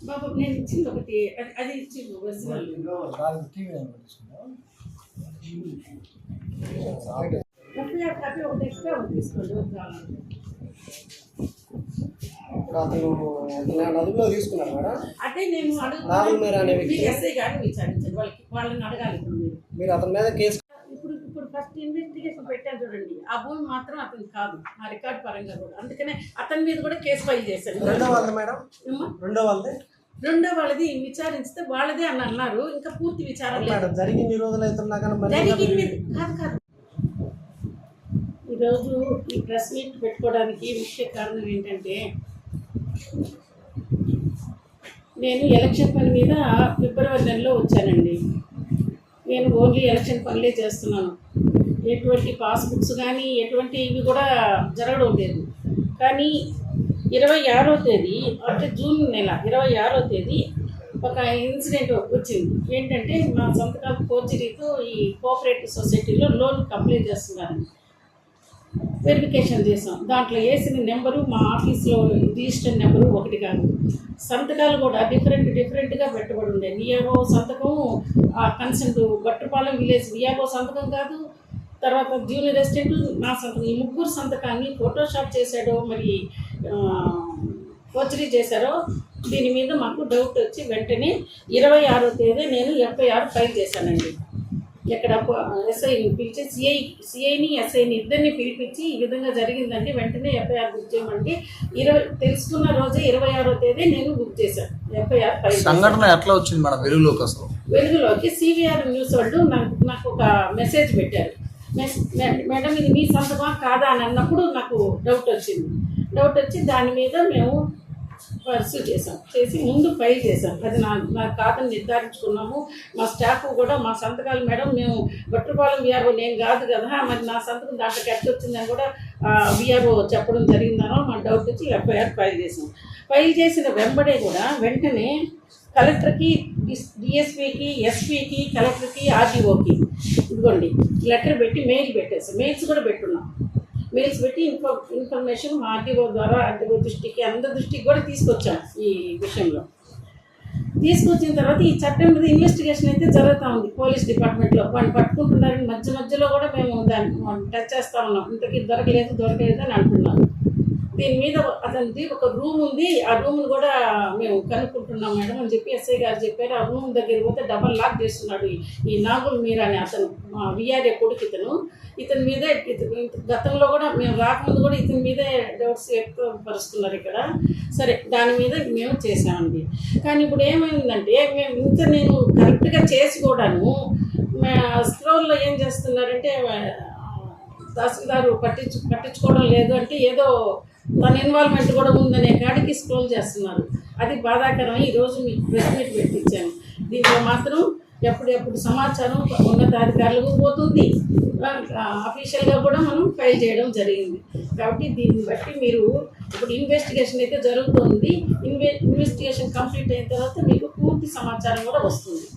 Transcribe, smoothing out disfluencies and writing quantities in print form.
బాబు నేను ఇచ్చింది ఒకటి, అది ఇచ్చింది ఒరిజినల్. కాపీ ఒకటి ఎక్స్ట్రా తీసుకోండి. అదుపులో తీసుకున్నారు మేడం. అంటే నేను ఎస్ఐ గారిని విచారించాను, వాళ్ళని అడగాలి. మీరు అతని మీద కేసు ఇప్పుడు ఫస్ట్ ఇన్వెస్టిగేషన్ పెట్టాను చూడండి, ఆ భూమి మాత్రం అతను కాదు, ఆ రికార్డ్ పరంగా కూడా. అందుకనే అతని మీద కూడా కేసు ఫైల్ చేశాను. రెండో వాళ్ళది విచారిస్తే వాళ్ళదే అని అన్నారు. ఇంకా పూర్తి విచారం లేదు. జరిగింది రోజులు అవుతున్నా జరిగింది కాదు. ఈరోజు ఈ ప్రెస్ మీట్ పెట్టుకోవడానికి ముఖ్య కారణం ఏంటంటే, నేను ఎలక్షన్ పని మీద ఫిబ్రవరి నెలలో వచ్చానండి. నేను ఓన్లీ ఎలక్షన్ పనులే చేస్తున్నాను. ఎటువంటి పాస్బుక్స్ కానీ ఎటువంటి ఇవి కూడా జరగడం లేదు. కానీ 26వ తేదీ అంటే జూన్ నెల 26వ తేదీ ఒక ఇన్సిడెంట్ వచ్చింది. ఏంటంటే మా సంతకాల ఫోర్జరీతో ఈ కోఆపరేటివ్ సొసైటీలో లోన్ అప్లై చేస్తున్నారు. వెరిఫికేషన్ చేసాం. దాంట్లో వేసిన నెంబరు మా ఆఫీస్లో రిజిస్టర్ నెంబరు ఒకటి కాదు. సంతకాలు కూడా డిఫరెంట్గా పెట్టబడి ఉండే. విఆర్ఓ సంతకం, కన్సెంట్ బట్టుపాలెం విలేజ్ విఆర్ఓ సంతకం కాదు, తర్వాత జూనియర్ అసిస్టెంట్ నా సంతకం. ఈ ముగ్గురు సంతకాన్ని ఫోటోషాప్ చేశాడో మరి ఫోర్జరీ చేశారో దీని మీద మాకు డౌట్ వచ్చి వెంటనే 26వ తేదీ నేను FIR ఫైల్ చేశానండి. ఇక్కడ ఎస్ఐని పిలిచి సిఐని ఎస్ఐని ఇద్దరిని పిలిపించి ఈ విధంగా జరిగిందంటే వెంటనే FIR బుక్ చేయమంటే తెలుసుకున్న రోజే 26వ తేదీ నేను బుక్ చేశాను. FIR file. సంఘటన ఎట్లా వచ్చింది మేడం వెలుగులోకి? అసలు వెలుగులోకి CVR న్యూస్ వాళ్ళు నాకు ఒక మెసేజ్ పెట్టారు. మేడం ఇది మీ సంతకమా కాదా అని అన్నప్పుడు నాకు డౌట్ వచ్చి దాని మీద మేము పర్సూ చేసి ముందు ఫైల్ చేసాం. అది నా ఖాతాను నిర్ధారించుకున్నాము. మా స్టాఫ్ కూడా మా సంతకాలు మేడం మేము బట్టుపాలెం విఆర్ఓ నేను కాదు కదా, మరి నా సంతకం దాంట్లో కట్టి వచ్చిందని కూడా విఆర్ఓ చెప్పడం జరిగిందనో మా డౌట్ వచ్చి FIR ఫైల్ చేసాం. ఫైల్ చేసిన వెంబడే కూడా వెంటనే కలెక్టర్కి, డిఎస్పీకి, ఎస్పీకి, కలెక్టర్కి, ఆర్డీఓకి ఇదిగోండి లెటర్ పెట్టి మెయిల్ పెట్టేసాం. మెయిల్స్ కూడా పెట్టున్నాం. మెయిల్స్ పెట్టి ఇన్ఫర్మేషన్ మా ఆర్డీఓ ద్వారా ఆర్డీఓ దృష్టికి, అందరి దృష్టికి కూడా తీసుకొచ్చాం. ఈ విషయంలో తీసుకొచ్చిన తర్వాత ఈ చట్టం మీద ఇన్వెస్టిగేషన్ అయితే జరుగుతూ ఉంది పోలీస్ డిపార్ట్మెంట్లో. వాళ్ళు పట్టుకుంటున్నారని మధ్యలో కూడా మేము దాన్ని టచ్ చేస్తూ ఉన్నాం. ఇంతకీ దొరకలేదు అని అంటున్నాను. దీని మీద అతనిది ఒక రూమ్ ఉంది, ఆ రూమ్ను కూడా మేము కనుక్కుంటున్నాం మేడం అని చెప్పి ఎస్ఐ గారు చెప్పారు. ఆ రూమ్ దగ్గర పోతే డబల్ లాక్ చేస్తున్నాడు ఈ నాగుల్ మీరా అని అతను, మా విఆర్ఏ కొడుకు ఇతని మీదే గతంలో కూడా మేము రాకముందు కూడా ఇతని మీదే డౌట్స్ ఎక్కువ పరుస్తున్నారు ఇక్కడ. సరే దాని మీద మేము చేసామండి. కానీ ఇప్పుడు ఏమైందంటే నేను కరెక్ట్గా చేసి కూడాను స్క్రోల్లో ఏం చేస్తున్నారంటే తహసీల్దారు పట్టించుకోవడం లేదు అంటే ఏదో తన ఇన్వాల్వ్మెంట్ కూడా ఉందనే కాడికి స్క్రోల్ చేస్తున్నారు. అది బాధాకరం. ఈరోజు మీకు ప్రెస్ మీట్ పెట్టించాను. దీంట్లో మాత్రం ఎప్పుడు సమాచారం ఉన్నతాధికారులకు పోతుంది, అఫీషియల్గా కూడా మనం ఫైల్ చేయడం జరిగింది. కాబట్టి దీన్ని బట్టి మీరు ఇప్పుడు ఇన్వెస్టిగేషన్ అయితే జరుగుతుంది. ఇన్వెస్టిగేషన్ కంప్లీట్ అయిన తర్వాత మీకు పూర్తి సమాచారం కూడా వస్తుంది.